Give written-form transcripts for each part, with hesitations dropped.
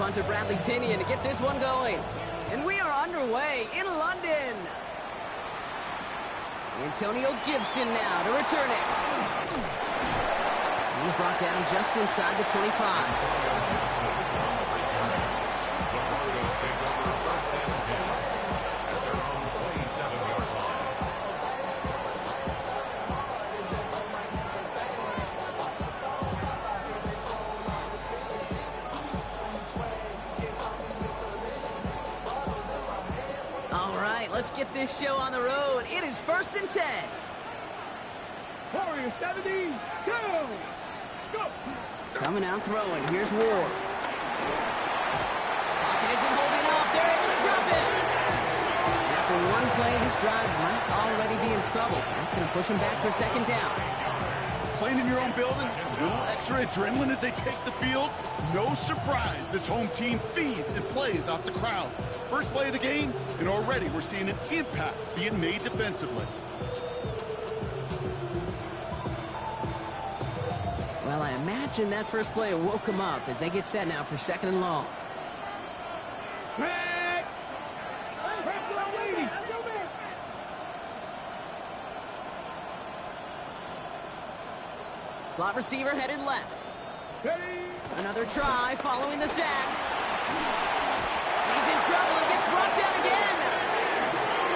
punter Bradley Pinion to get this one going. And we are underway in London. Antonio Gibson now to return it. And he's brought down just inside the 25. Let's get this show on the road. It is 1st and 10. Warrior 70, go! Go! Coming out throwing. Here's Ward. Pocket isn't holding up. They're able to drop it. And after one play, this drive might already be in trouble. That's going to push him back for 2nd down. Playing in your own building, a little extra adrenaline as they take the field. No surprise, this home team feeds and plays off the crowd. First play of the game, and already we're seeing an impact being made defensively. Well, I imagine that first play woke them up as they get set now for 2nd and long. Slot receiver headed left. Another try following the sack. He's in trouble and gets brought down again.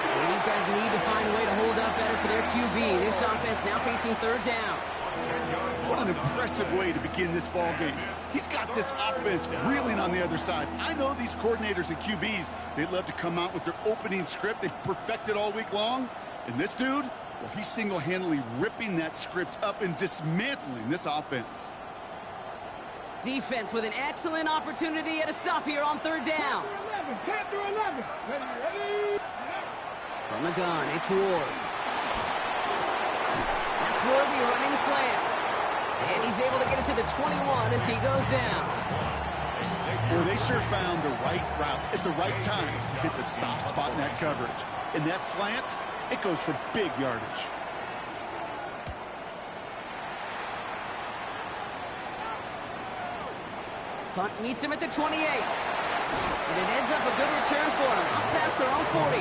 And these guys need to find a way to hold up better for their QB. This offense now facing 3rd down. What an impressive way to begin this ball game. He's got this offense reeling on the other side. I know these coordinators and QBs, they love to come out with their opening script they've perfected all week long. And this dude, well, he's single-handedly ripping that script up and dismantling this offense. Defense with an excellent opportunity at a stop here on 3rd down. 11. Ready. From the gun, it's Ward. That's Worthy running the slant. And he's able to get it to the 21 as he goes down. Well, they sure found the right route at the right time to hit the soft spot in that coverage. And that slant, it goes for big yardage. Punt meets him at the 28. And it ends up a good return for him, up past their own 40.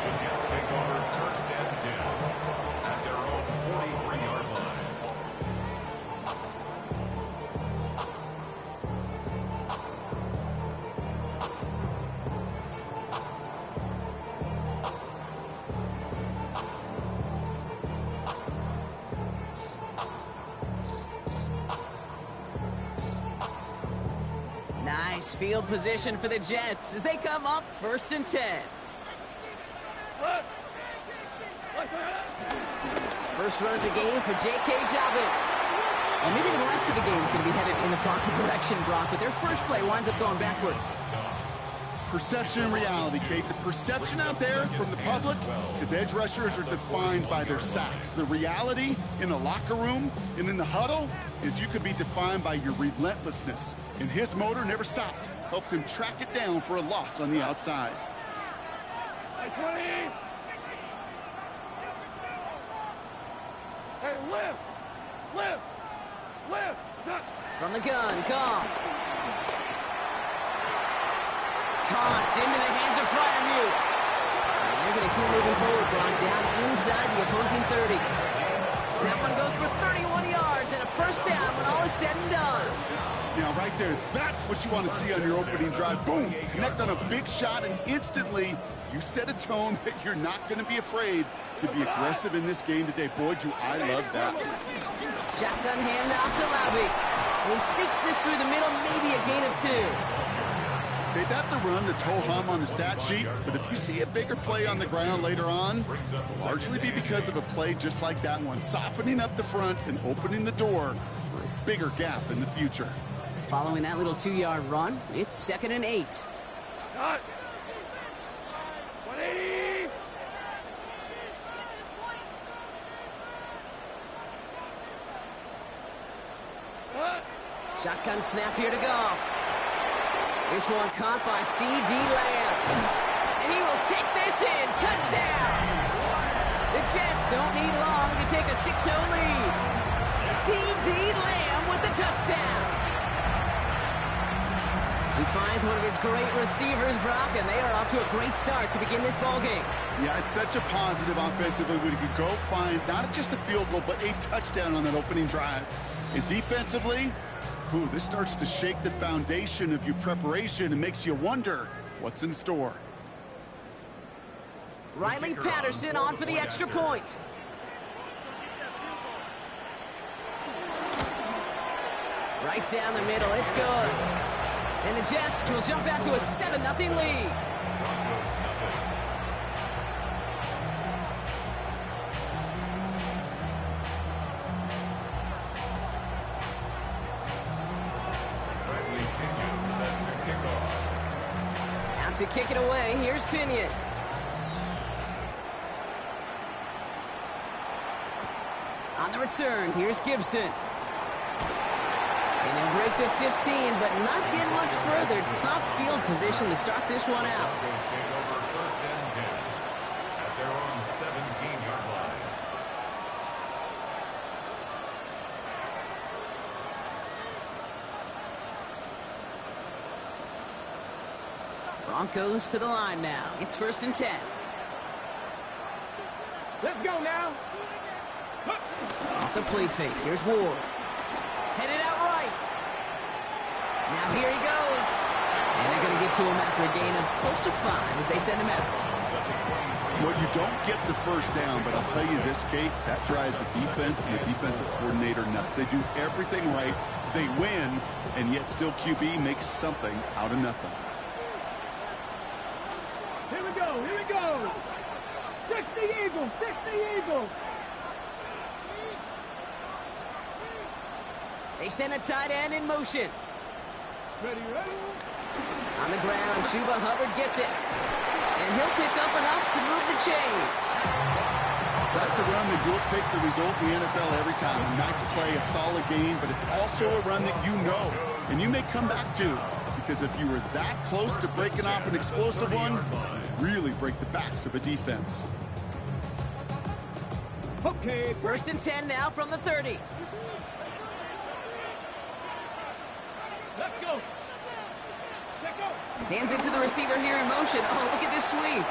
The Jets take over 1st and 10 at their own 43-yard line. Nice field position for the Jets as they come up 1st and 10. First run of the game for J.K. Dobbins. And maybe the rest of the game is going to be headed in the proper direction, Brock, but their first play winds up going backwards. Perception and reality, Kate. The perception out there from the public is edge rushers are defined by their sacks. The reality in the locker room and in the huddle is you could be defined by your relentlessness. And his motor never stopped. Helped him track it down for a loss on the outside. Hey, lift! From the gun, Cobb. Caught into the hands of Freiermuth. And they're going to keep moving forward, Brock, down inside the opposing 30. That one goes for 31 yards and a 1st down when all is said and done. Now, right there, that's what you want to see on your opening drive. Boom! Connect on a big shot, and instantly you set a tone that you're not going to be afraid to be aggressive in this game today. Boy, do I love that. Shotgun handoff to Labby. He sneaks this through the middle, maybe a gain of 2. Okay, that's a run that's ho-hum on the stat sheet, but if you see a bigger play on the ground later on, largely be because of a play just like that one, softening up the front and opening the door for a bigger gap in the future. Following that little 2-yard run, it's 2nd and 8. Cut! 180! Shotgun snap here to Goff. This one caught by C.D. Lamb. And he will take this in. Touchdown! The Jets don't need long to take a 6-0 lead. C.D. Lamb with the touchdown. He finds one of his great receivers, Brock, and they are off to a great start to begin this ball game. Yeah, it's such a positive offensively when he could go find not just a field goal, but a touchdown on that opening drive. And defensively, this starts to shake the foundation of your preparation and makes you wonder what's in store. Riley Patterson on for the extra point. Right down the middle, it's good. And the Jets will jump out to a 7-0 lead. Out to kick it away, here's Pinion. On the return, here's Gibson. And he'll break the 15, but not get much further. Tough field position to start this one out. First and 10 at their own 17-yard line. Broncos to the line now. It's 1st and 10. Let's go now. Off the play fake. Here's Ward. Headed out right. Now here he goes. And they're going to get to him after a gain of close to 5 as they send him out. Well, you don't get the first down, but I'll tell you this, Kate, that drives the defense and the defensive coordinator nuts. They do everything right. They win, and yet still QB makes something out of nothing. Here we go. Here we go. Fix the Eagle. Fix the Eagle. They send a tight end in motion. Ready, ready. On the ground, Chuba Hubbard gets it. And he'll pick up enough to move the chains. That's a run that you'll take the result in the NFL every time. A nice play, a solid game, but it's also a run that you know and you may come back to. Because if you were that close to breaking off an explosive one, really break the backs of a defense. Okay. 1st and 10 now from the 30. Let's go. Let's go. Hands it to the receiver here in motion. Oh, look at this sweep.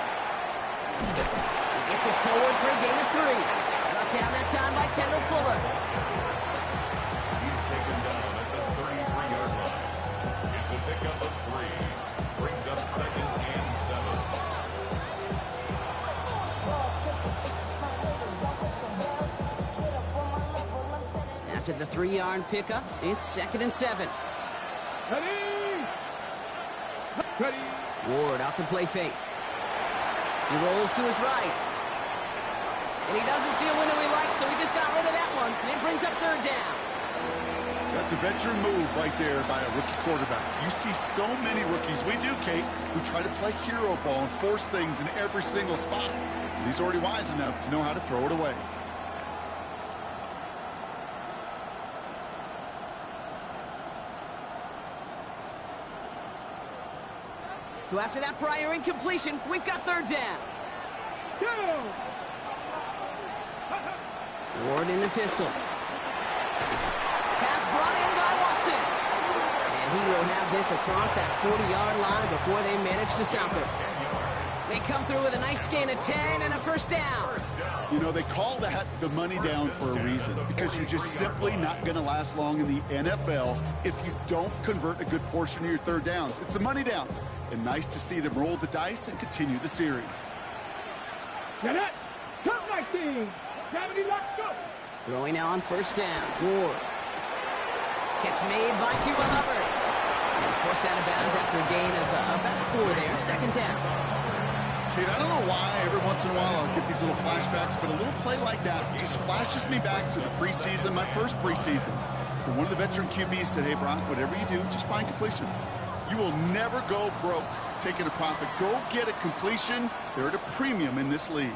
Gets it forward for a gain of 3. Brought down that time by Kendall Fuller. He's taken down at the 33-yard line. It's a pickup of 3. Brings up 2nd and 7. After the 3-yard pickup, it's 2nd and 7. Ready. Ready. Ward off the play fake. He rolls to his right. And he doesn't see a window he likes, so he just got rid of that one. And it brings up 3rd down. That's a veteran move right there by a rookie quarterback. You see so many rookies, we do, Kate, who try to play hero ball and force things in every single spot. And he's already wise enough to know how to throw it away. So after that prior incompletion, we've got 3rd down. Go. Ward in the pistol. Pass brought in by Watson. And he will have this across that 40-yard line before they manage to stop him. They come through with a nice gain of 10 and a 1st down. You know, they call that the money down for a reason, because you're just simply not going to last long in the NFL if you don't convert a good portion of your 3rd downs. It's the money down. And nice to see them roll the dice and continue the series. Get it. Come, my team. Gravity, let's go. Throwing now on 1st down. Ward. Catch made by Chuba Hubbard. And he's forced out of bounds after a gain of about 4 there. 2nd down. Kate, I don't know why every once in a while I'll get these little flashbacks, but a little play like that just flashes me back to the preseason, my first preseason. And one of the veteran QBs said, hey, Brock, whatever you do, just find completions. You will never go broke taking a profit. Go get a completion. They're at a premium in this league.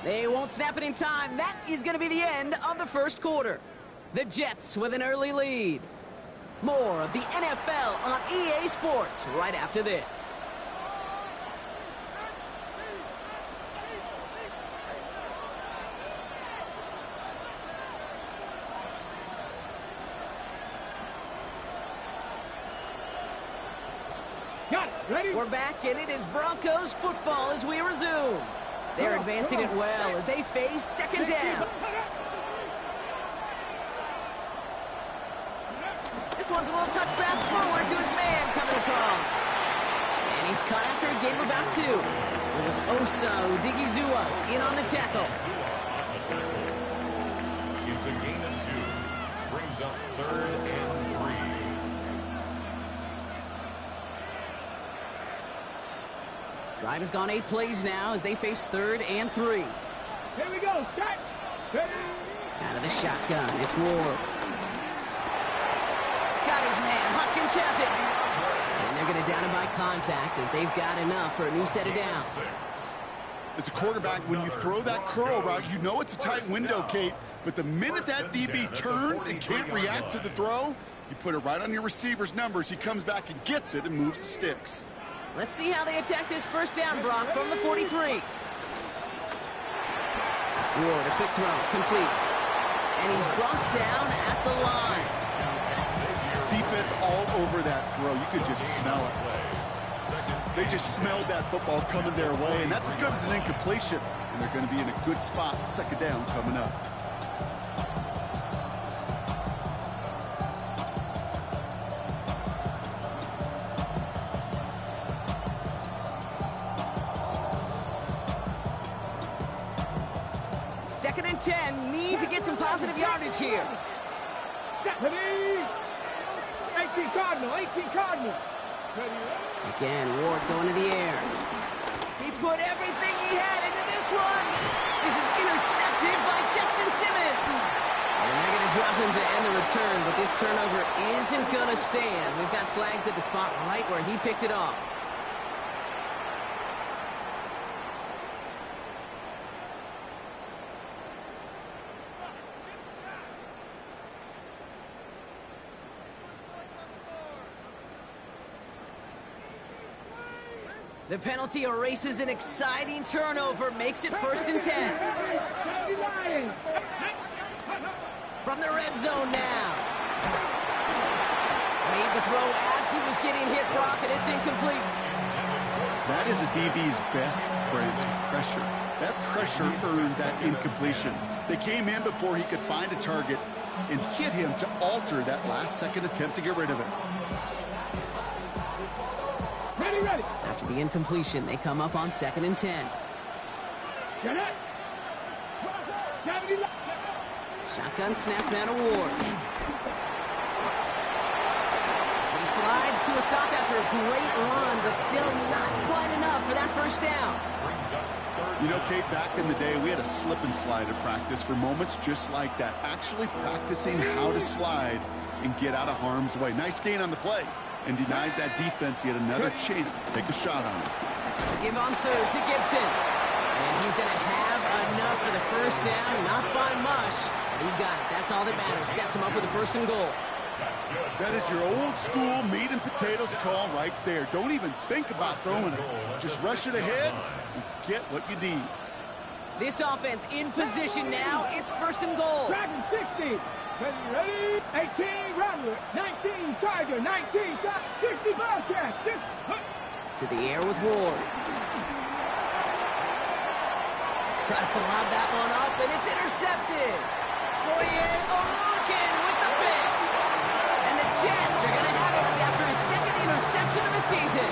They won't snap it in time. That is going to be the end of the 1st quarter. The Jets with an early lead. More of the NFL on EA Sports right after this. Got it. Ready? We're back, and it is Broncos football as we resume. They're advancing it well as they face second down. This one's a little touch pass forward to his man coming across. And he's caught after a gain of about 2. It was Osa Odigizua in on the tackle. It's a gain of 2. Brings up 3rd and 3. Drive has gone 8 plays now as they face 3rd and 3. Here we go. Start. Ready? Out of the shotgun, it's Ward. Got his man, Hopkins has it. And they're going to down him by contact as they've got enough for a new set of downs. As a quarterback, when you throw that curl route, you know it's a tight window, Kate. But the minute that DB turns and can't react to the throw, you put it right on your receiver's numbers. He comes back and gets it and moves the sticks. Let's see how they attack this first down, Brock, from the 43. Ward, a quick throw, complete. And he's brought down at the line. Defense all over that throw. You could just smell it. They just smelled that football coming their way, and that's as good as an incompletion. And they're going to be in a good spot. Second down coming up. Second and 10, need to get some positive yardage here. Ready? 18 Cardinal. 18 Cardinal. Again, Ward going to the air. He put everything he had into this one. This is intercepted by Justin Simmons. And they're going to drop him to end the return, but this turnover isn't going to stand. We've got flags at the spot right where he picked it off. The penalty erases an exciting turnover, makes it 1st and 10. From the red zone now. Made the throw as he was getting hit, Brock, and it's incomplete. That is a DB's best friend, pressure. That pressure earned that incompletion. They came in before he could find a target and hit him to alter that last-second attempt to get rid of it. Ready. After the incompletion, they come up on 2nd and 10. Shotgun snap now to Ward. He slides to a stop after a great run, but still not quite enough for that first down. You know, Kate, back in the day, we had a slip and slide at practice for moments just like that. Actually practicing how to slide and get out of harm's way. Nice gain on the play. And denied that defense yet another chance to take a shot on it. Give on 3rd to Gibson. And he's going to have enough for the first down, not by much. But he got it. That's all that matters. Sets him up with a 1st and goal. That is your old school meat and potatoes call right there. Don't even think about throwing it. Just rush it ahead and get what you need. This offense in position now. It's 1st and goal. Dragon 60. Ready? 18 Rattler. 19 Tiger. 19 60 Bobcat. To the air with Ward. Tries to lob that one up, and it's intercepted. Fourier O'Rourke with the pick. And the Jets are going to have it after his 2nd interception of the season.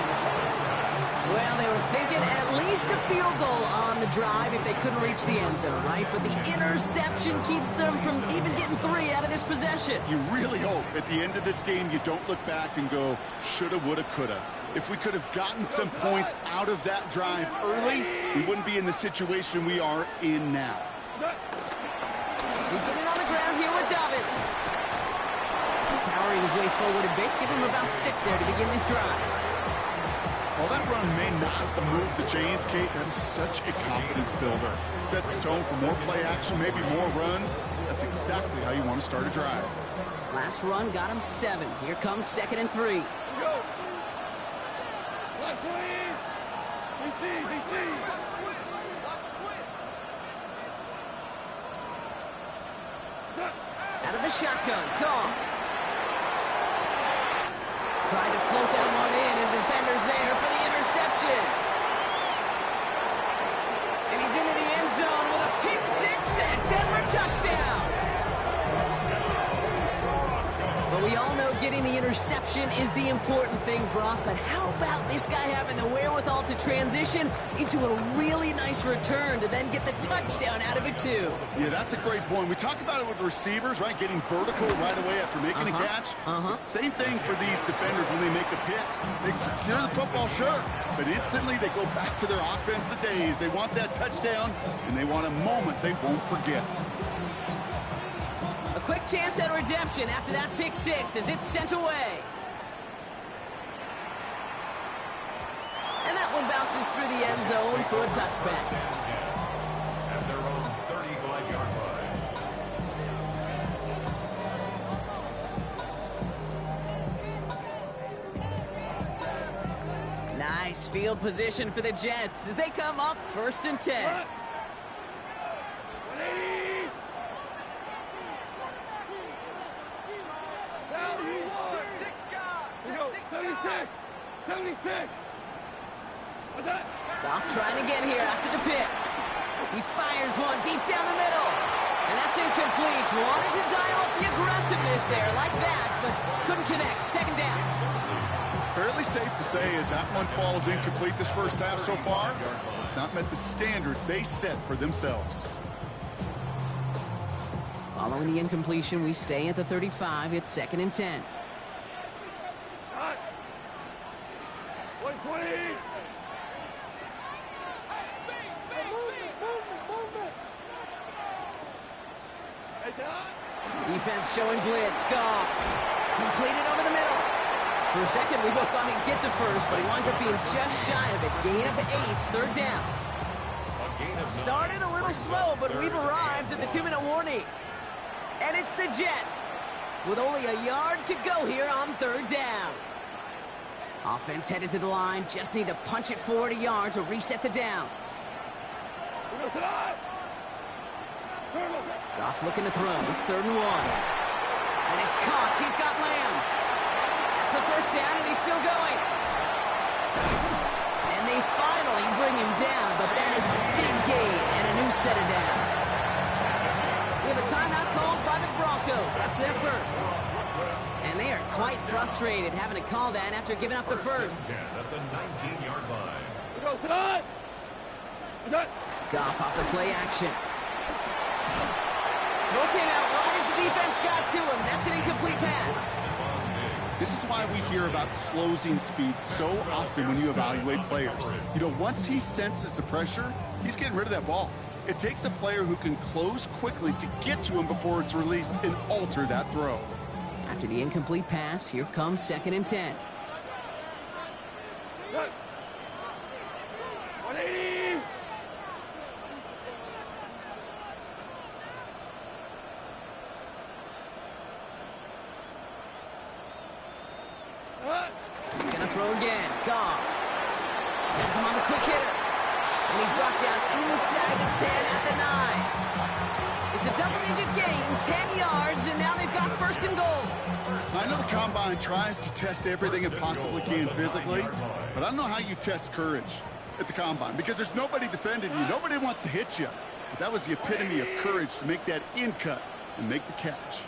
Well, they were thinking at least a field goal on the drive if they couldn't reach the end zone, right? But the interception keeps them from even getting 3 out of this possession. You really hope at the end of this game you don't look back and go, shoulda, woulda, coulda. If we could have gotten some points out of that drive early, we wouldn't be in the situation we are in now. We get it on the ground here with Dobbins. Powering his way forward a bit, give him about 6 there to begin this drive. While that run may not move the chains, Kate, that is such a confidence builder. Sets the tone for more play action, maybe more runs. That's exactly how you want to start a drive. Last run got him 7. Here comes 2nd and 3. Out of the shotgun, Carr. Tried to float that one in, and defenders there for the interception. And he's into the end zone with a pick six and a Denver touchdown. But we all know getting the interception is the important thing, Brock. But how about this guy having the wherewithal to transition into a really nice return to then get the touchdown out of it, too? Yeah, that's a great point. We talk about it with receivers, right? Getting vertical right away after making a catch. Same thing for these defenders when they make a pick. They secure the football, sure, but instantly they go back to their offensive days. They want that touchdown, and they want a moment they won't forget. A quick chance at redemption after that pick six as it's sent away. And that one bounces through the end zone for a touchback. At their own 35-yard line. Nice field position for the Jets as they come up 1st and 10. Goff trying again here after the pick. He fires one deep down the middle. And that's incomplete. Wanted to dial up the aggressiveness there like that, but couldn't connect. 2nd down. Fairly safe to say as that one falls incomplete this first half so far, it's not met the standard they set for themselves. Following the incompletion, we stay at the 35. It's 2nd and 10. Defense showing blitz. Goff completed over the middle. For a second, we both thought he'd get the first, but he winds up being just shy of it. Gain of 8, 3rd down. Started a little slow, but we've arrived at the 2-minute warning. And it's the Jets with only a yard to go here on 3rd down. Offense headed to the line. Just need to punch it forward a yard to reset the downs. Goff looking to throw. It's 3rd and 1. And he's caught. He's got Lamb. That's the 1st down, and he's still going. And they finally bring him down, but that is a big gain and a new set of downs. We have a timeout called by the Broncos. That's their first. And they are quite frustrated having to call that after giving up the first. At the 19-yard line. Goff off the play action. Throw came out right as the defense got to him. That's an incomplete pass. This is why we hear about closing speed so often when you evaluate players. You know, once he senses the pressure, he's getting rid of that ball. It takes a player who can close quickly to get to him before it's released and alter that throw. After the incomplete pass, here comes 2nd and 10. Gonna throw again. Goff has him on the quick hitter. And he's brought down inside the 10 at the 9. It's a double-digit gain, 10 yards, and now they've got 1st and goal. I know the Combine tries to test everything it possibly can physically, but I don't know how you test courage at the Combine because there's nobody defending you. Nobody wants to hit you. But that was the epitome of courage to make that in cut and make the catch.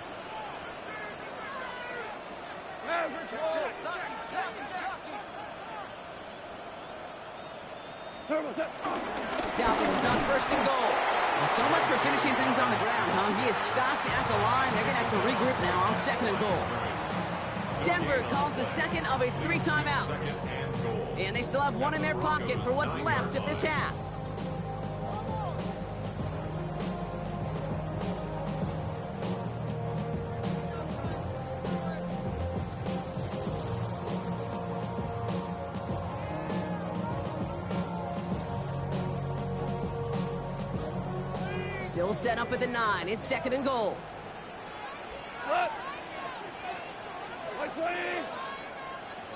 Dalvin's on 1st and goal. Well, so much for finishing things on the ground, huh? He is stopped at the line. They're going to have to regroup now on 2nd and goal. Denver calls the second of its 3 timeouts. And they still have 1 in their pocket for what's left of this half. Still set up at the 9. It's 2nd and goal.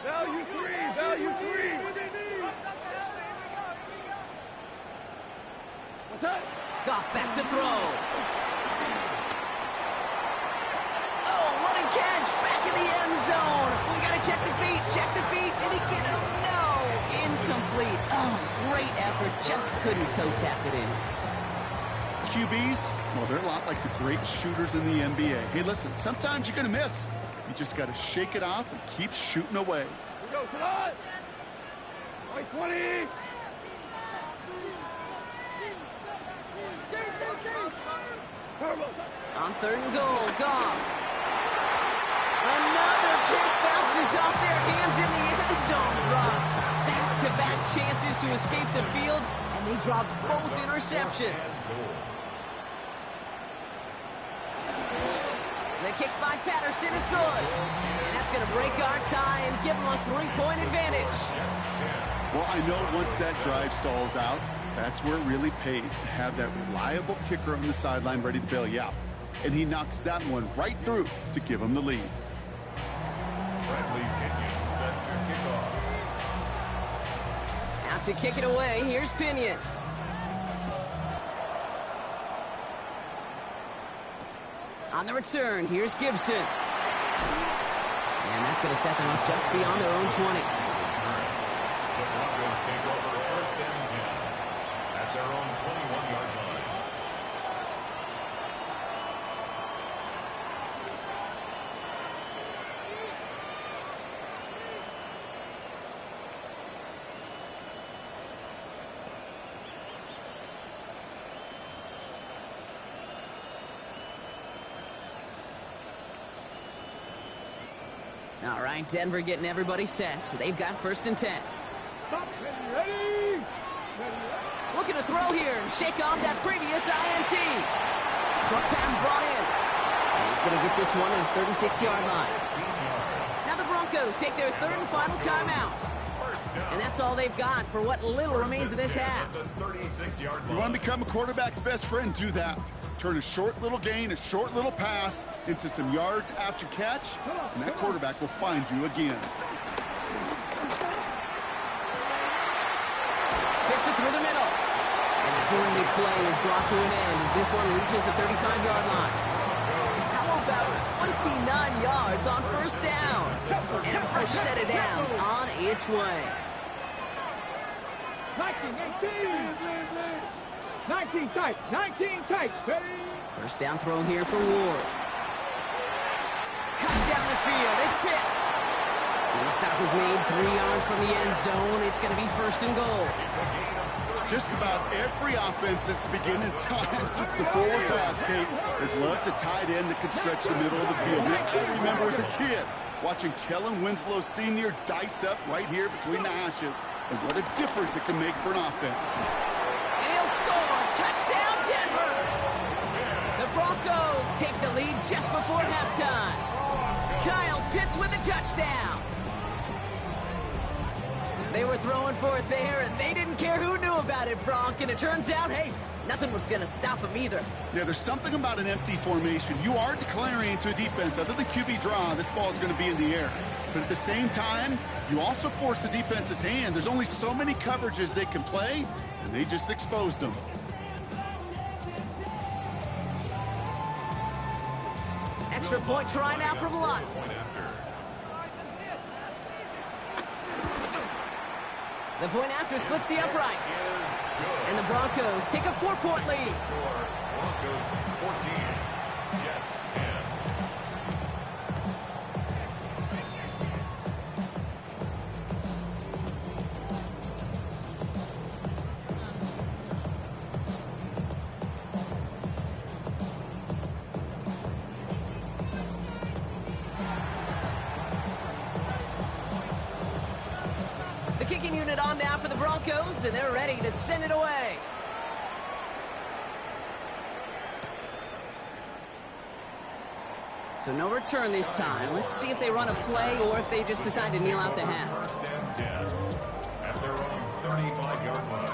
Value 3. Value 3. What's that? Goff back to throw. Oh, what a catch. Back in the end zone. We got a check the feet, check the feet. Did he get him? No, incomplete. Oh, great effort, just couldn't toe tap it in. QBs, well, they're a lot like the great shooters in the NBA. Hey, listen, sometimes you're going to miss. You just got to shake it off and keep shooting away. Here we go, tonight. 20. On 3rd and goal, Goff. Another kick bounces off their hands in the end zone. Back-to-back chances to escape the field, and they dropped both interceptions. The kick by Patterson is good. And that's going to break our tie and give them a 3-point advantage. Well, I know once that drive stalls out, that's where it really pays to have that reliable kicker on the sideline ready to bail you out. And he knocks that one right through to give him the lead. Bradley Pinion set to kick off. Out to kick it away, here's Pinion. On the return, here's Gibson. And that's going to set them up just beyond their own 20. The Broncos take over 1st and 10 at their own 21-yard line. All right, Denver getting everybody set. So they've got 1st and 10. Stop. Ready. Looking to throw here and shake off that previous INT. Short pass brought in. And he's going to get this one in the 36-yard line. Now the Broncos take their 3rd and final timeout. And that's all they've got for what little remains of this half. You want to become a quarterback's best friend? Do that. Turn a short little gain, a short little pass into some yards after catch, and that quarterback will find you again. Fits it through the middle. And a great play is brought to an end as this one reaches the 35-yard line. How about 29 yards on 1st down? And a fresh set of downs on its way. 19 tight. 19 tight. Ready. 1st down throw here for Ward. Cut down the field. It's Pitts. And the stop is made 3 yards from the end zone. It's going to be 1st and goal. Just about every offense since the beginning of time, since the forward pass, Kate, has loved a tight end that can stretch the middle of the field. Now, I remember as a kid watching Kellen Winslow Sr. dice up right here between the hashes, and what a difference it can make for an offense. And he'll score. Touchdown, Denver. The Broncos take the lead just before halftime. Kyle Pitts with a touchdown. They were throwing for it there, and they didn't care who knew about it, Bronk. And it turns out, hey, nothing was going to stop them either. Yeah, there's something about an empty formation. You are declaring to a defense, other than QB draw, this ball is going to be in the air. But at the same time, you also force the defense's hand. There's only so many coverages they can play, and they just exposed them. Extra point try now from Lutz. The point after splits the uprights. And the Broncos take a 4-point lead. Broncos 14, Jets 10. Kicking unit on now for the Broncos, and they're ready to send it away. So no return this time. Let's see if they run a play or if they just decide to kneel out the half. 1st and 10 at their own 35-yard line.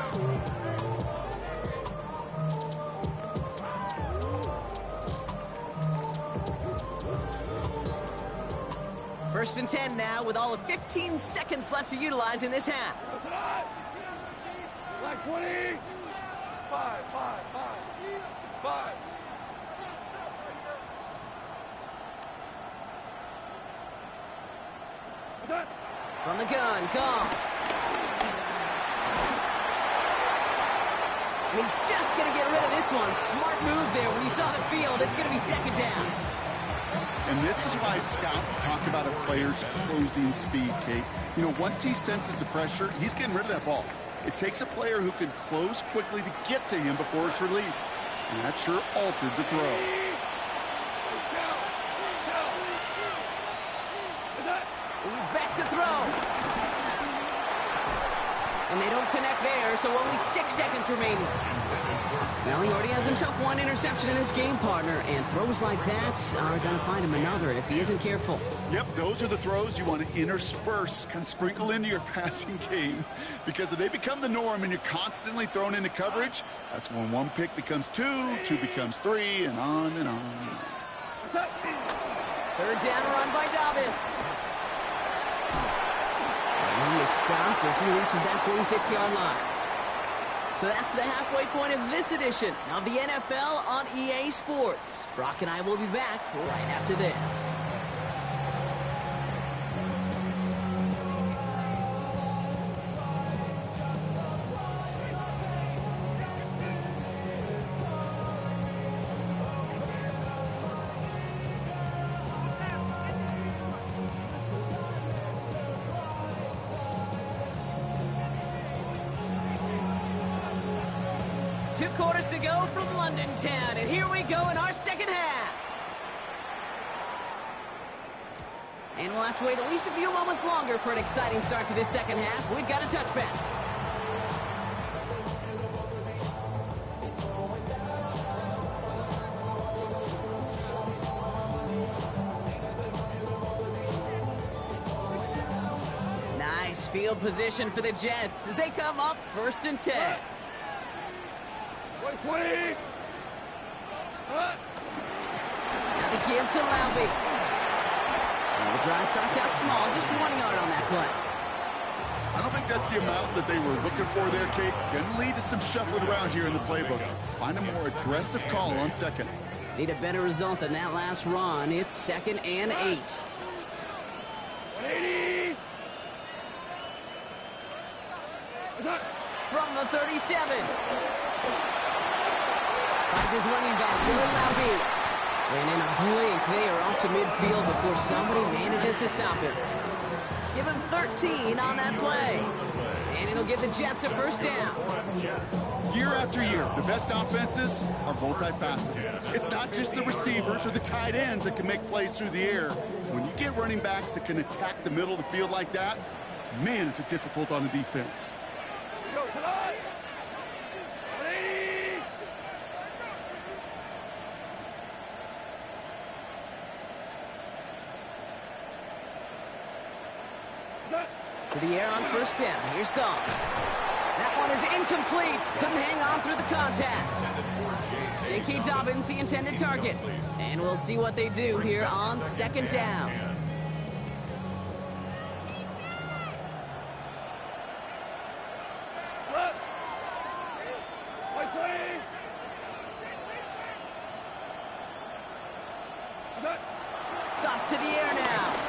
1st and 10 now with all of 15 seconds left to utilize in this half. Like 20. 5. From the gun, Goff. And he's just going to get rid of this one. Smart move there. When you saw the field, it's going to be second down. And this is why scouts talk about a player's closing speed, Kate. You know, once he senses the pressure, he's getting rid of that ball. It takes a player who can close quickly to get to him before it's released. And that sure altered the throw. He's back to throw. And they don't connect there, so only 6 seconds remaining. Well, he already has himself one interception in this game, partner, and throws like that are going to find him another if he isn't careful. Yep, those are the throws you want to intersperse, kind of sprinkle into your passing game. Because if they become the norm and you're constantly thrown into coverage, that's when one pick becomes two, two becomes three, and on and on. Third down run by Dobbins. And he is stopped as he reaches that 46-yard line. So that's the halfway point of this edition of the NFL on EA Sports. Brock and I will be back right after this. Two quarters to go from London Town, and here we go in our second half. And we'll have to wait at least a few moments longer for an exciting start to this second half. We've got a touchback. Nice field position for the Jets as they come up 1st and 10. 20. Now the give to Laube. The drive starts out small, just 1 yard on that play. I don't think that's the amount that they were looking for there, Kate. Going to lead to some shuffling around here in the playbook. Find a more aggressive call on second. Need a better result than that last run. It's 2nd and 8. 180. From the 37. Finds his running back, Dylan Laube. And in a blink, they are off to midfield before somebody manages to stop him. Give him 13 on that play. And it'll give the Jets a 1st down. Year after year, the best offenses are multifaceted. It's not just the receivers or the tight ends that can make plays through the air. When you get running backs that can attack the middle of the field like that, man, is it difficult on the defense. To the air on 1st down. Here's Goff. That one is incomplete. Couldn't hang on through the contact. J.K. Dobbins, the intended target. And we'll see what they do here on 2nd down. Goff to the air now.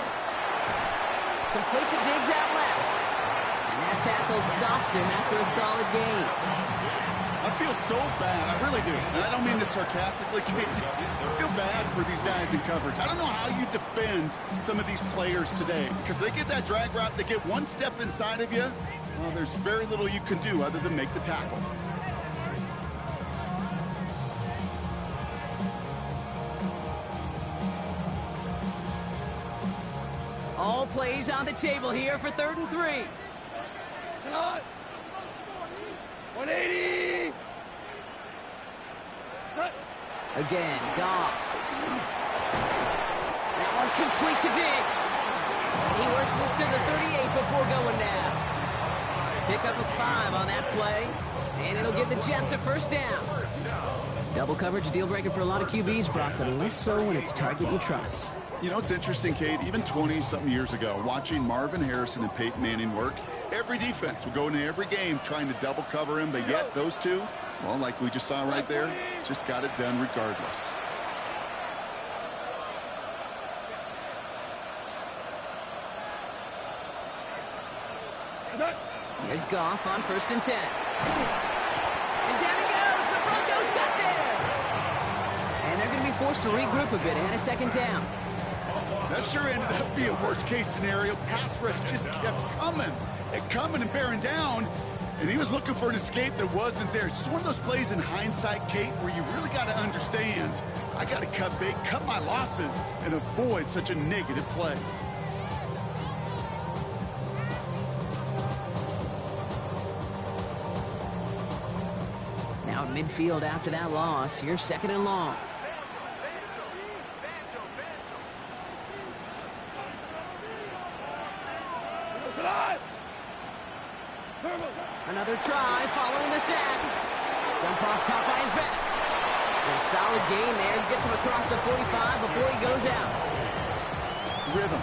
Complete to Diggs out left. And that tackle stops him after a solid gain. I feel so bad. I really do. And I don't mean this sarcastically, Kate. I feel bad for these guys in coverage. I don't know how you defend some of these players today. Because they get that drag route, they get one step inside of you. Well, there's very little you can do other than make the tackle. All plays on the table here for 3rd and 3. 180. Again, Goff. That one complete to Diggs. And he works this to the 38 before going down. Pick up a 5 on that play. And it'll give the Jets a 1st down. Double coverage, deal breaker for a lot of QBs, Brock, but less so when it's a target you trust. You know, it's interesting, Kate, even 20-something years ago, watching Marvin Harrison and Peyton Manning work, every defense would go into every game trying to double cover him, but yet those two, well, like we just saw right there, just got it done regardless. Here's Goff on 1st and 10. And down he goes. The Broncos got there. And they're going to be forced to regroup a bit and a 2nd down. That sure ended up being a worst-case scenario. Pass rush just kept coming and bearing down, and he was looking for an escape that wasn't there. It's just one of those plays in hindsight, Kate, where you really got to understand, I got to cut bait, cut my losses, and avoid such a negative play. Now at midfield after that loss, here's 2nd and long. Another try following the sack. Dump off caught by his back. And a solid gain there. Gets him across the 45 before he goes out. Rhythm.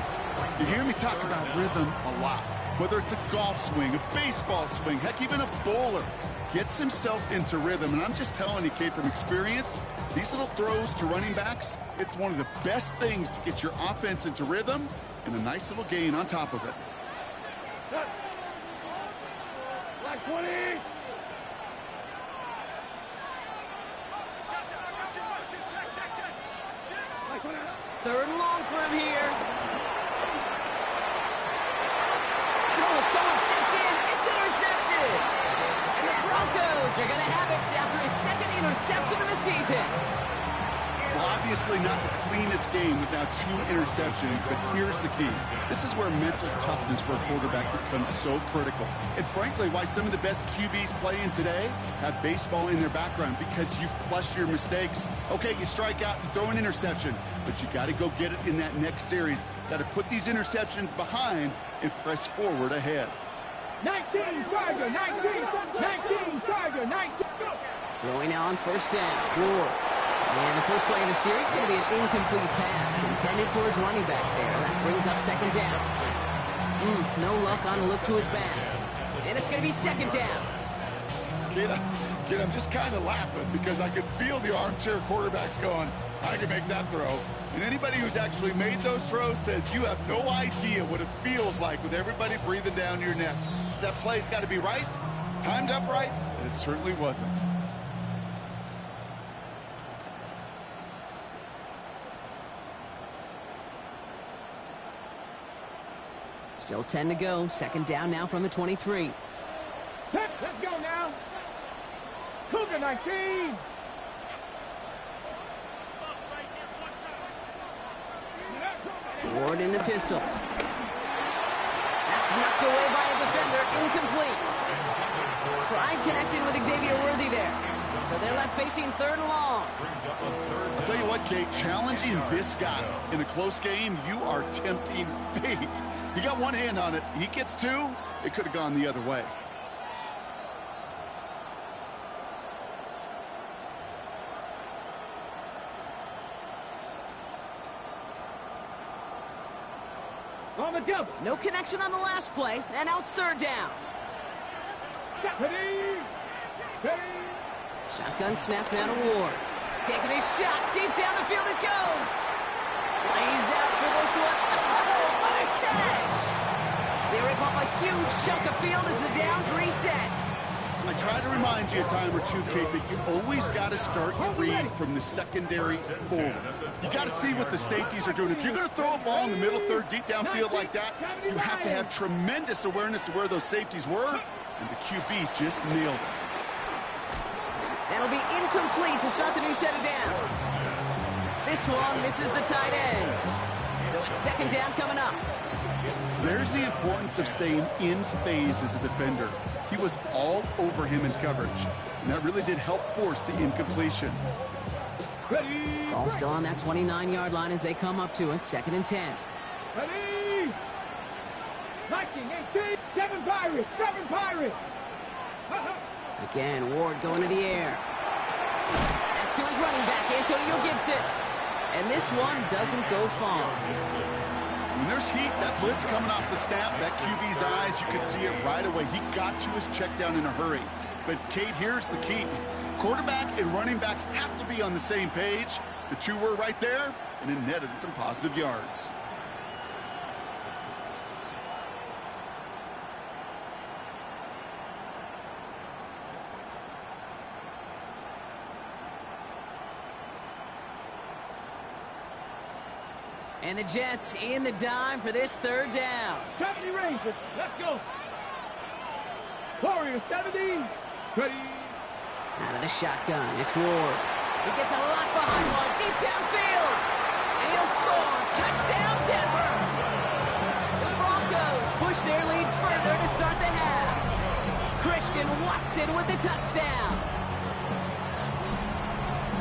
You hear me talk about rhythm a lot. Whether it's a golf swing, a baseball swing, heck, even a bowler gets himself into rhythm. And I'm just telling you, Kate, from experience, these little throws to running backs, it's one of the best things to get your offense into rhythm and a nice little gain on top of it. 20. 3rd and long for him here. Oh, someone stepped in. It's intercepted. And the Broncos are going to have it after his 2nd interception of the season. Well, obviously not the cleanest game with now 2 interceptions, but here's the key. This is where mental toughness for a quarterback becomes so critical. And frankly, why some of the best QBs playing today have baseball in their background, because you flush your mistakes. Okay, you strike out, you throw an interception, but you got to go get it in that next series. Got to put these interceptions behind and press forward ahead. 19 Charger, 19 Charger, 19. Throwing now on 1st down. Ward. And the first play of the series is going to be an incomplete pass intended for his running back there. That brings up 2nd down. No luck on a look to his back. And it's going to be 2nd down. Kid, I'm just kind of laughing because I could feel the armchair quarterbacks going, I can make that throw. And anybody who's actually made those throws says you have no idea what it feels like with everybody breathing down your neck. That play's got to be right, timed up right, and it certainly wasn't. Still 10 to go. 2nd down now from the 23. Let's go now. Cougar 19. Ward in the pistol. That's knocked away by a defender. Incomplete. Pride connected with Xavier Worthy there. So they're left facing 3rd and long. I'll tell you what, Kate, challenging this guy in a close game, you are tempting fate. He got one hand on it. He gets 2. It could have gone the other way. On the double. No connection on the last play, and now it's 3rd down. Steady. Shotgun snap now to Ward. Taking a shot, deep down the field it goes. Lays out for this one. Oh, what a catch! They rip off a huge chunk of field as the downs reset. I try to remind you a time or two, Kate, that you always got to start your read from the secondary forward. You got to see what the safeties are doing. If you're going to throw a ball in the middle third, deep downfield like that, you have to have tremendous awareness of where those safeties were, and the QB just nailed it. That'll be incomplete to start the new set of downs. This one misses the tight end. So it's 2nd down coming up. There's the importance of staying in phase as a defender. He was all over him in coverage, and that really did help force the incompletion. Ball's still on that 29-yard line as they come up to it. 2nd and 10. Ready. 19, 18, 7 Pirates, 7 Pirates. Again, Ward going to the air. That's to his running back, Antonio Gibson. And this one doesn't go far. When there's heat, that blitz coming off the snap, that QB's eyes, you could see it right away. He got to his check down in a hurry. But, Kate, here's the key. Quarterback and running back have to be on the same page. The two were right there, and it netted some positive yards. And the Jets in the dime for this third down. 70 Rangers, let's go. Warriors 70, ready. Out of the shotgun, it's Ward. He gets a lot behind one, deep downfield. And he'll score. Touchdown, Denver. The Broncos push their lead further to start the half. Christian Watson with the touchdown.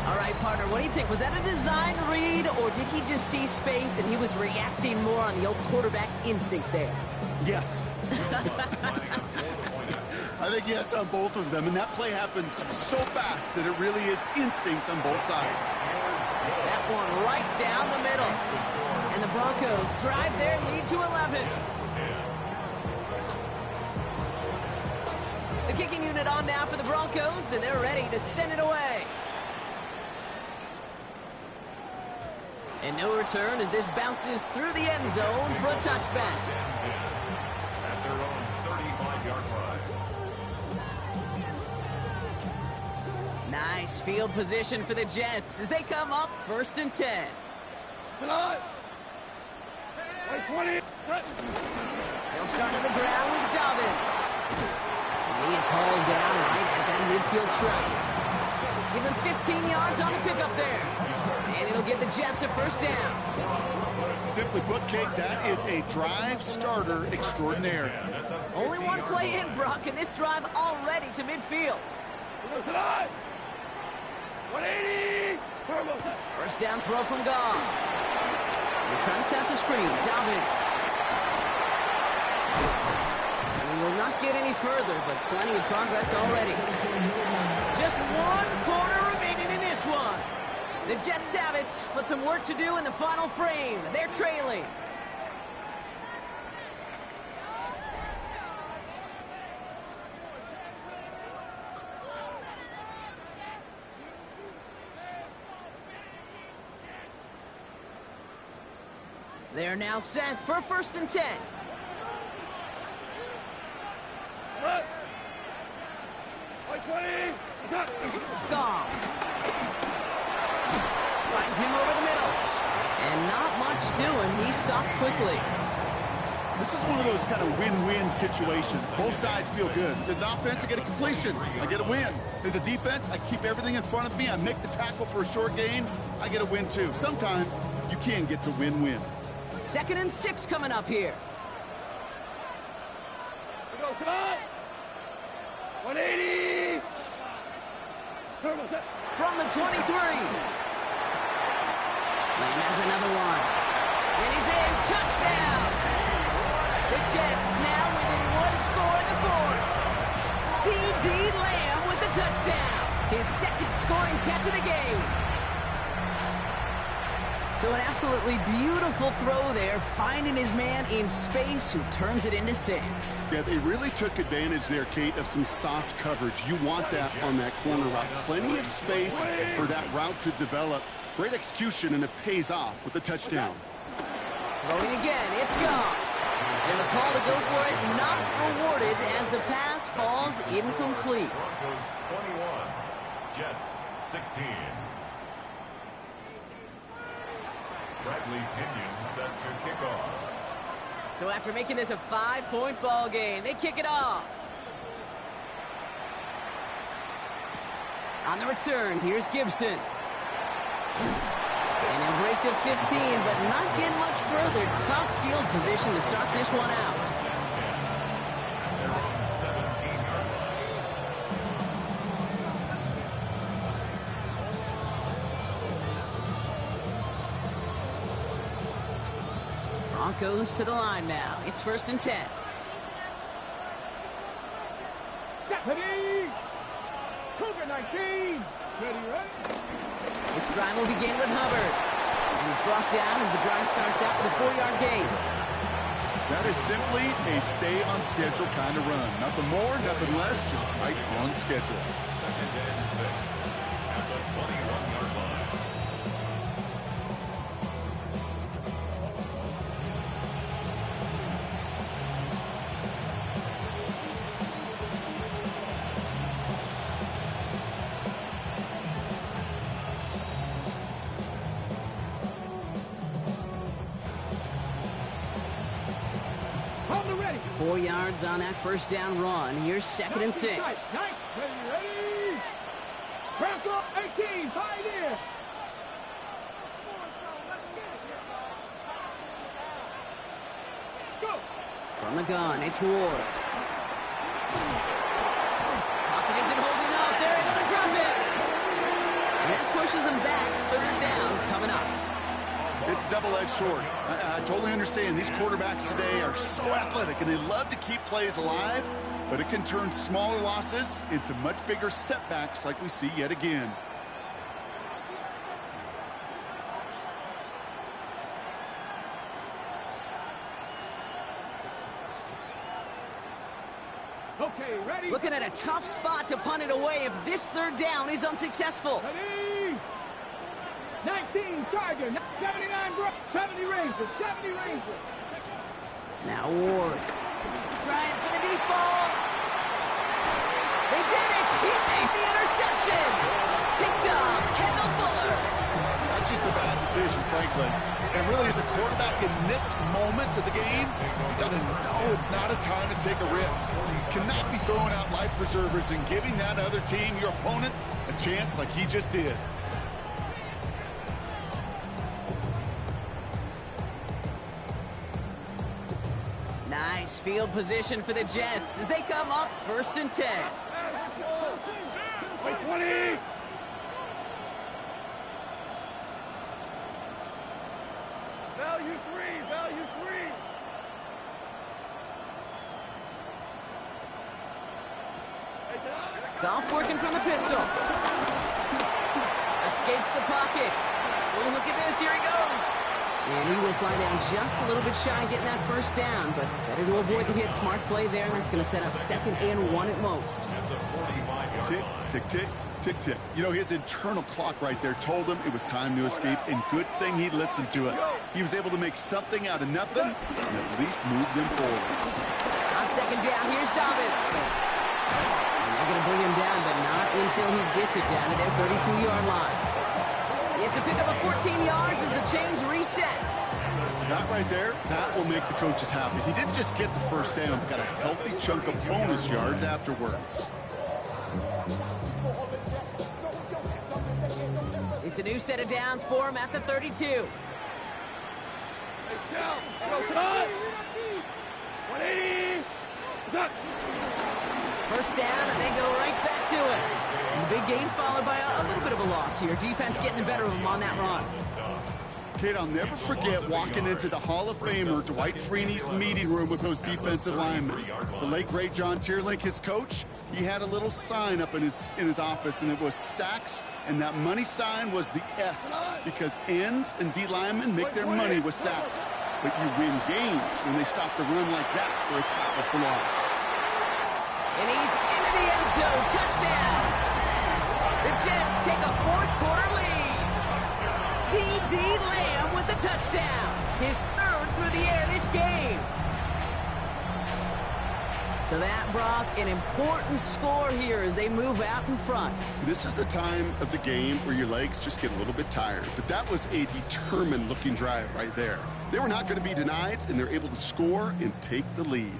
All right, partner, what do you think? Was that a design read, or did he just see space and he was reacting more on the old quarterback instinct there? Yes. I think yes on both of them, and that play happens so fast that it really is instincts on both sides. That one right down the middle. And the Broncos drive their lead to 11. The kicking unit on now for the Broncos, and they're ready to send it away. And no return as this bounces through the end zone for a touchback. At their own 35-yard line. Nice field position for the Jets as they come up 1st and 10. Tonight. 20. They'll start on the ground with Dobbins. And he is hauled down right at that midfield stripe. Give him 15 yards on the pickup there. And it'll give the Jets a first down. Simply put, Kate, that is a drive starter extraordinaire. Only one play in, Brock, and this drive already to midfield. Tonight. 180. First down throw from Goff. They're trying to set the screen. Dobbins. And we will not get any further, but plenty of progress already. Just one quarter remaining in this one. The Jets have it, but some work to do in the final frame. They're trailing. They're now set for 1st and 10. What? 20. Goff. Finds him over the middle. And not much doing. He stopped quickly. This is one of those kind of win-win situations. Both sides feel good. As an offense, I get a completion. I get a win. As a defense, I keep everything in front of me. I make the tackle for a short gain. I get a win, too. Sometimes you can get to win-win. 2nd and 6 coming up here. We go tonight. 180. From the 23. Lamb has another one. And he's in. Touchdown. The Jets now within one score in the 4th. C.D. Lamb with the touchdown. His 2nd scoring catch of the game. So an absolutely beautiful throw there, finding his man in space who turns it into 6. Yeah, they really took advantage there, Kate, of some soft coverage. You want that on that corner route. Plenty of space for that route to develop. Great execution, and it pays off with the touchdown. Throwing again, it's gone. And the call to go for it not rewarded as the pass falls incomplete. Broncos 21, Jets 16. Bradley Pinion set to kick off. So after making this a 5-point ball game, they kick it off. On the return, here's Gibson. And he'll break the 15, but not get much further. Tough field position to start this one out. They're on the 17-yard line. Broncos to the line now. It's 1st and 10. Ready. Cougar 19. Ready, ready. This drive will begin with Hubbard. And he's brought down as the drive starts out with a 4-yard gain. That is simply a stay-on-schedule kind of run. Nothing more, nothing less, just right on schedule. 2nd and 6 at the 21-yard line. 4 yards on that first down run. Here's 2nd and 6. Nice. Ready. Bronco 18, pioneer. Let's go. From the gun, it's Ward. Pocket isn't holding up. They're able to drop it. And that pushes them back. 3rd down coming up. It's double-edged sword. I totally understand. These quarterbacks today are so athletic, and they love to keep plays alive, but it can turn smaller losses into much bigger setbacks like we see yet again. Okay, ready. Looking at a tough spot to punt it away if this 3rd down is unsuccessful. Ready. 19 Charger, 79 Brook, 70 Rangers, 70 Rangers. Now Ward. Trying for the deep ball. They did it. He made the interception. Picked off Kendall Fuller. That's just a bad decision, frankly. And really, as a quarterback in this moment of the game, you got to know it's not a time to take a risk. You cannot be throwing out life preservers and giving that other team, your opponent, a chance like he just did. Nice field position for the Jets as they come up 1st and 10. 20. Value 3. Goff working from the pistol. Escapes the pocket. Oh, look at this. Here he goes. And he will slide down just a little bit shy getting that 1st down, but better to avoid the hit. Smart play there, and that's going to set up 2nd and 1 at most. Tick, tick, tick, tick, tick. You know, his internal clock right there told him it was time to escape, and good thing he listened to it. He was able to make something out of nothing and at least move them forward. On 2nd down, here's Dobbins. And they're going to bring him down, but not until he gets it down to their 32-yard line. It's a pickup of 14 yards as the chains reset. That right there, that will make the coaches happy. He didn't just get the 1st down, but got a healthy chunk of bonus yards afterwards. It's a new set of downs for him at the 32. 180. 1st down, and they go right back to it. And the big gain followed by a little bit of a loss here. Defense getting the better of them on that run. Kid, I'll never forget walking into the Hall of Famer Dwight Freeney's meeting room with those defensive linemen. The late, great John Tierlink, his coach, he had a little sign up in his office, and it was sacks, and that money sign was the S, because ends and D linemen make their money with sacks. But you win games when they stop the run like that for a tackle for loss. And he's into the end zone. Touchdown. The Jets take a 4th quarter lead. C.D. Lamb with the touchdown. His 3rd through the air this game. So that, Brock, an important score here as they move out in front. This is the time of the game where your legs just get a little bit tired. But that was a determined-looking drive right there. They were not going to be denied, and they're able to score and take the lead.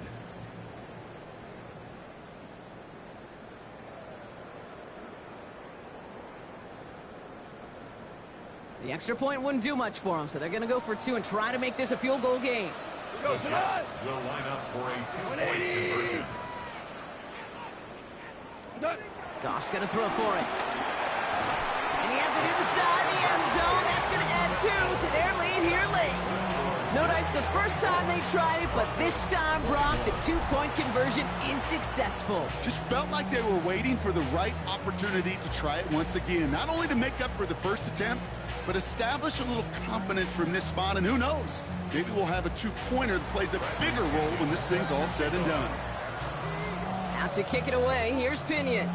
The extra point wouldn't do much for them, so they're going to go for 2 and try to make this a field goal game. The Jets will line up for a 2-point conversion. Goff's going to throw for it. And he has it inside the end zone. That's going to add 2 to their lead here late. Notice the first time they tried it, but this time, Brock, the 2-point conversion is successful. Just felt like they were waiting for the right opportunity to try it once again. Not only to make up for the first attempt, but establish a little confidence from this spot. And who knows, maybe we'll have a 2-pointer that plays a bigger role when this thing's all said and done. Out to kick it away, here's Pinion.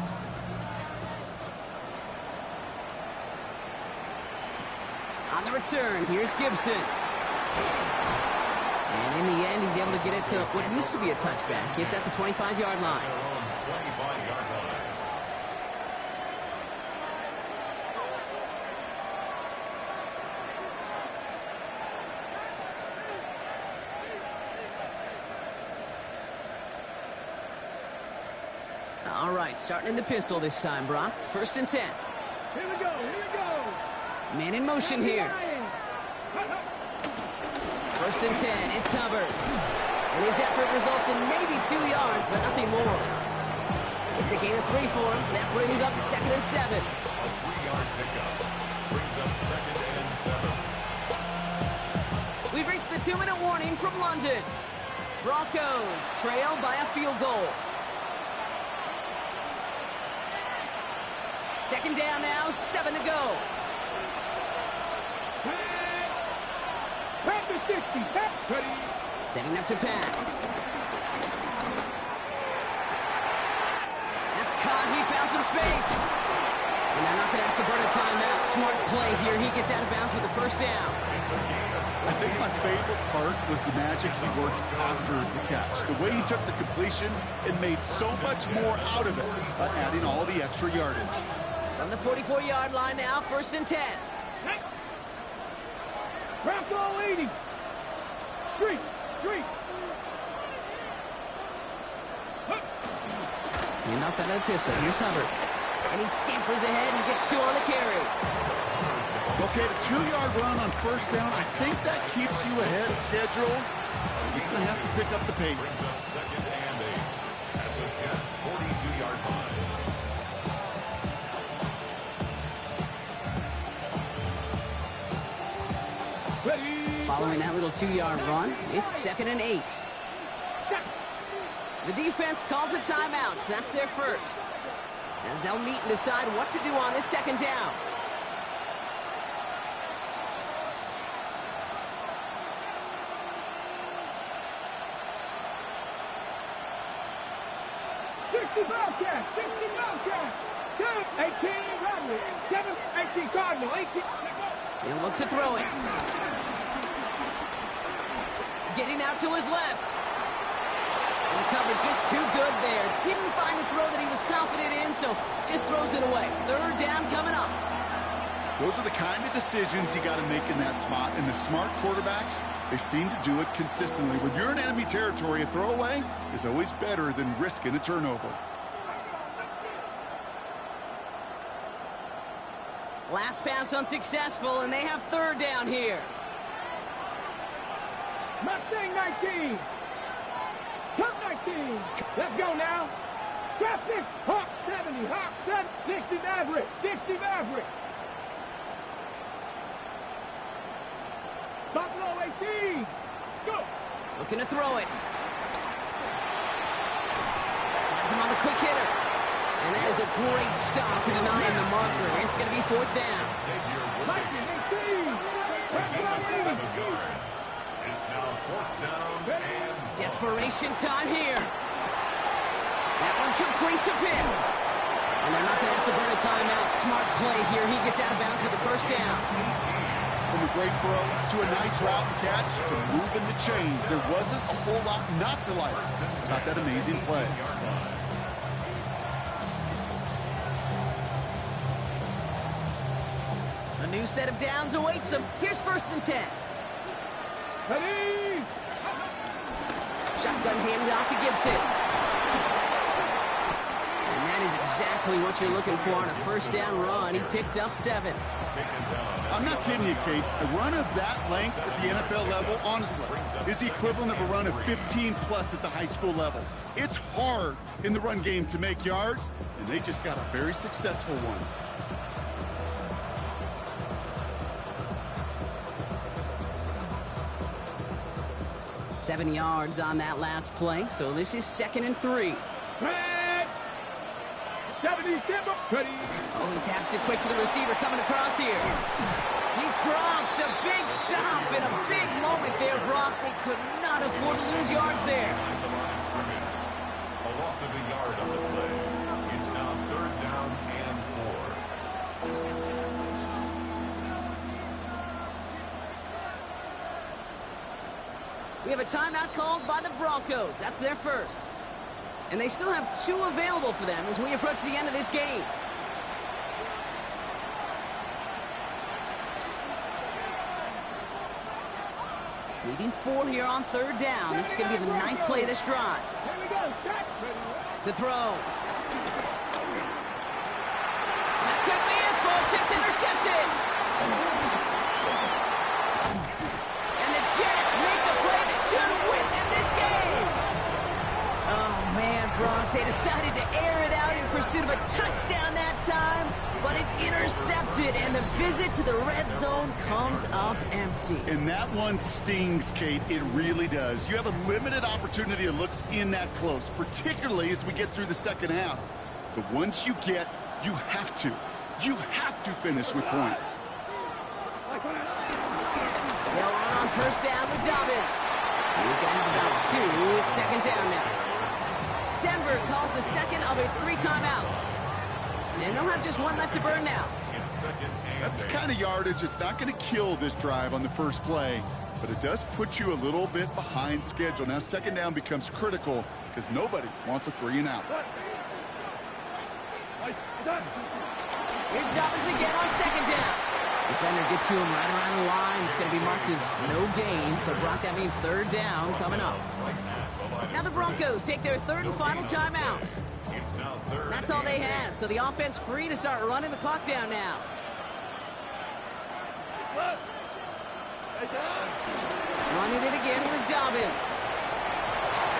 On the return, here's Gibson. And in the end, he's able to get it to what used to be a touchback. It's at the 25-yard line. All right, starting in the pistol this time, Brock. 1st and 10. Here we go, here we go. Man in motion here. 1st and 10, it's Hubbard. And his effort results in maybe 2 yards, but nothing more. It's a gain of 3 for him. That brings up 2nd and 7. A 3-yard pickup brings up 2nd and 7. We've reached the 2-minute warning from London. Broncos trail by a field goal. 2nd down now, 7 to go. Back to 60. Ready. Setting up to pass. That's caught. He found some space. And they're not going to have to burn a timeout. Smart play here. He gets out of bounds with the 1st down. I think my favorite part was the magic he worked after the catch. The way he took the completion and made so much more out of it by adding all the extra yardage. From the 44-yard line now, 1st and 10. Bronco 80. Street. And up out of the pistol. Here's Hubbard. And he scampers ahead and gets 2 on the carry. Okay, the 2-yard run on 1st down, I think that keeps you ahead of schedule. You're going to have to pick up the pace. Brings up 2nd and 8 at the Jets' 42-yard line. Following that little 2-yard run, it's 2nd and 8. The defense calls a timeout, so that's their first. As they'll meet and decide what to do on this 2nd down. Bobcat, 60 Bobcat, 18 Rodley, 7, 18 Cardinal, 18. He'll look to throw it. Getting out to his left. And the cover just too good there. Didn't find the throw that he was confident in, so just throws it away. 3rd down coming up. Those are the kind of decisions you got to make in that spot. And the smart quarterbacks, they seem to do it consistently. When you're in enemy territory, a throwaway is always better than risking a turnover. Last pass unsuccessful, and they have 3rd down here. Mustang 19. Top 19. Let's go now. Traffic. Hawk 70. Hawk 7. 60 Maverick. 60 Maverick. Buffalo 18. Let's go. Looking to throw it. Has him on the quick hitter. And that is a great stop to deny him the marker. It's going to be 4th down. Lightning 18. 7 yards. It's now 4th down and Desperation time here. That one complete to Pitts. And they're not going to have to burn a timeout. Smart play here. He gets out of bounds for the 1st down. From a great throw to a nice route and catch to moving the chains. There wasn't a whole lot not to like about that amazing play. A new set of downs awaits him. Here's 1st and 10. Ready. Shotgun handoff to Gibson. And that is exactly what you're looking for on a 1st down run. He picked up 7. I'm not kidding you, Kate. A run of that length at the NFL level, honestly, is the equivalent of a run of 15-plus at the high school level. It's hard in the run game to make yards, and they just got a very successful one. Seven yards on that last play, so this is 2nd and 3. Red. 70 Simba. Ready. Oh, he taps it quick for the receiver coming across here. He's dropped. A big stop and a big moment there, Brock. They could not afford to lose yards there. A loss of a yard on the play. It's now 3rd down and 4. We have a timeout called by the Broncos. That's their first. And they still have 2 available for them as we approach the end of this game. Needing 4 here on 3rd down. This is going to be the 9th play of this drive. Here we go. Set. To throw. decided to air it out in pursuit of a touchdown that time, but it's intercepted, and the visit to the red zone comes up empty. And that one stings, Kate. It really does. You have a limited opportunity that looks in that close, particularly as we get through the second half. But once you get, you have to finish with points. They'll run on first down with Dobbins. He's going to have about 2. It's second down now. Denver calls the second of its 3 timeouts. And they'll have just 1 left to burn now. That's the kind of yardage that's not going to kill this drive on the first play, but it does put you a little bit behind schedule. Now second down becomes critical because nobody wants a 3-and-out. Here's Dobbins again on second down. Defender gets to him right around the line. It's going to be marked as no gain. So, Brock, that means third down coming up. Now the Broncos take their 3rd and final timeout. That's all they had. So the offense free to start running the clock down now. Running it again with Dobbins.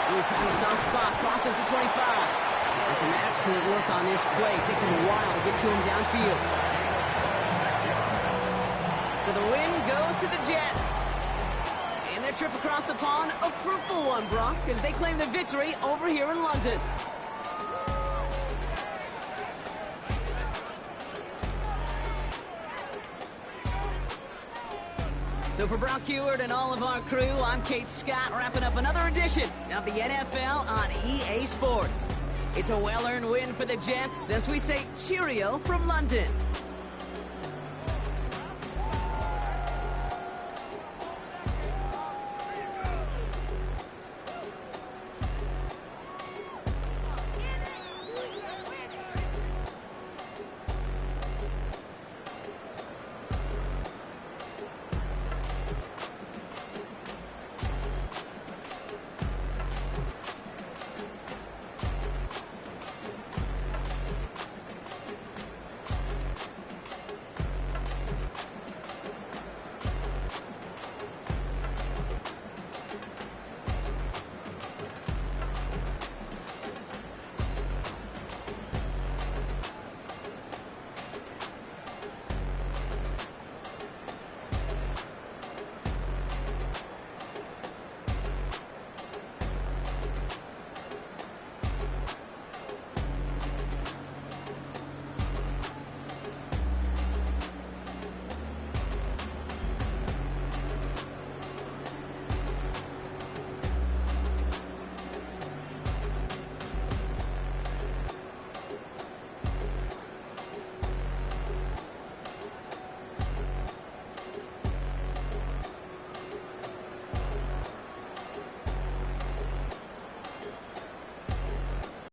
He found a soft spot. Crosses the 25. And some excellent work on this play. It takes him a while to get to him downfield. So the win goes to the Jets. And their trip across the pond, a fruitful one, Brock, as they claim the victory over here in London. So for Brock Huard and all of our crew, I'm Kate Scott, wrapping up another edition of the NFL on EA Sports. It's a well-earned win for the Jets as we say cheerio from London.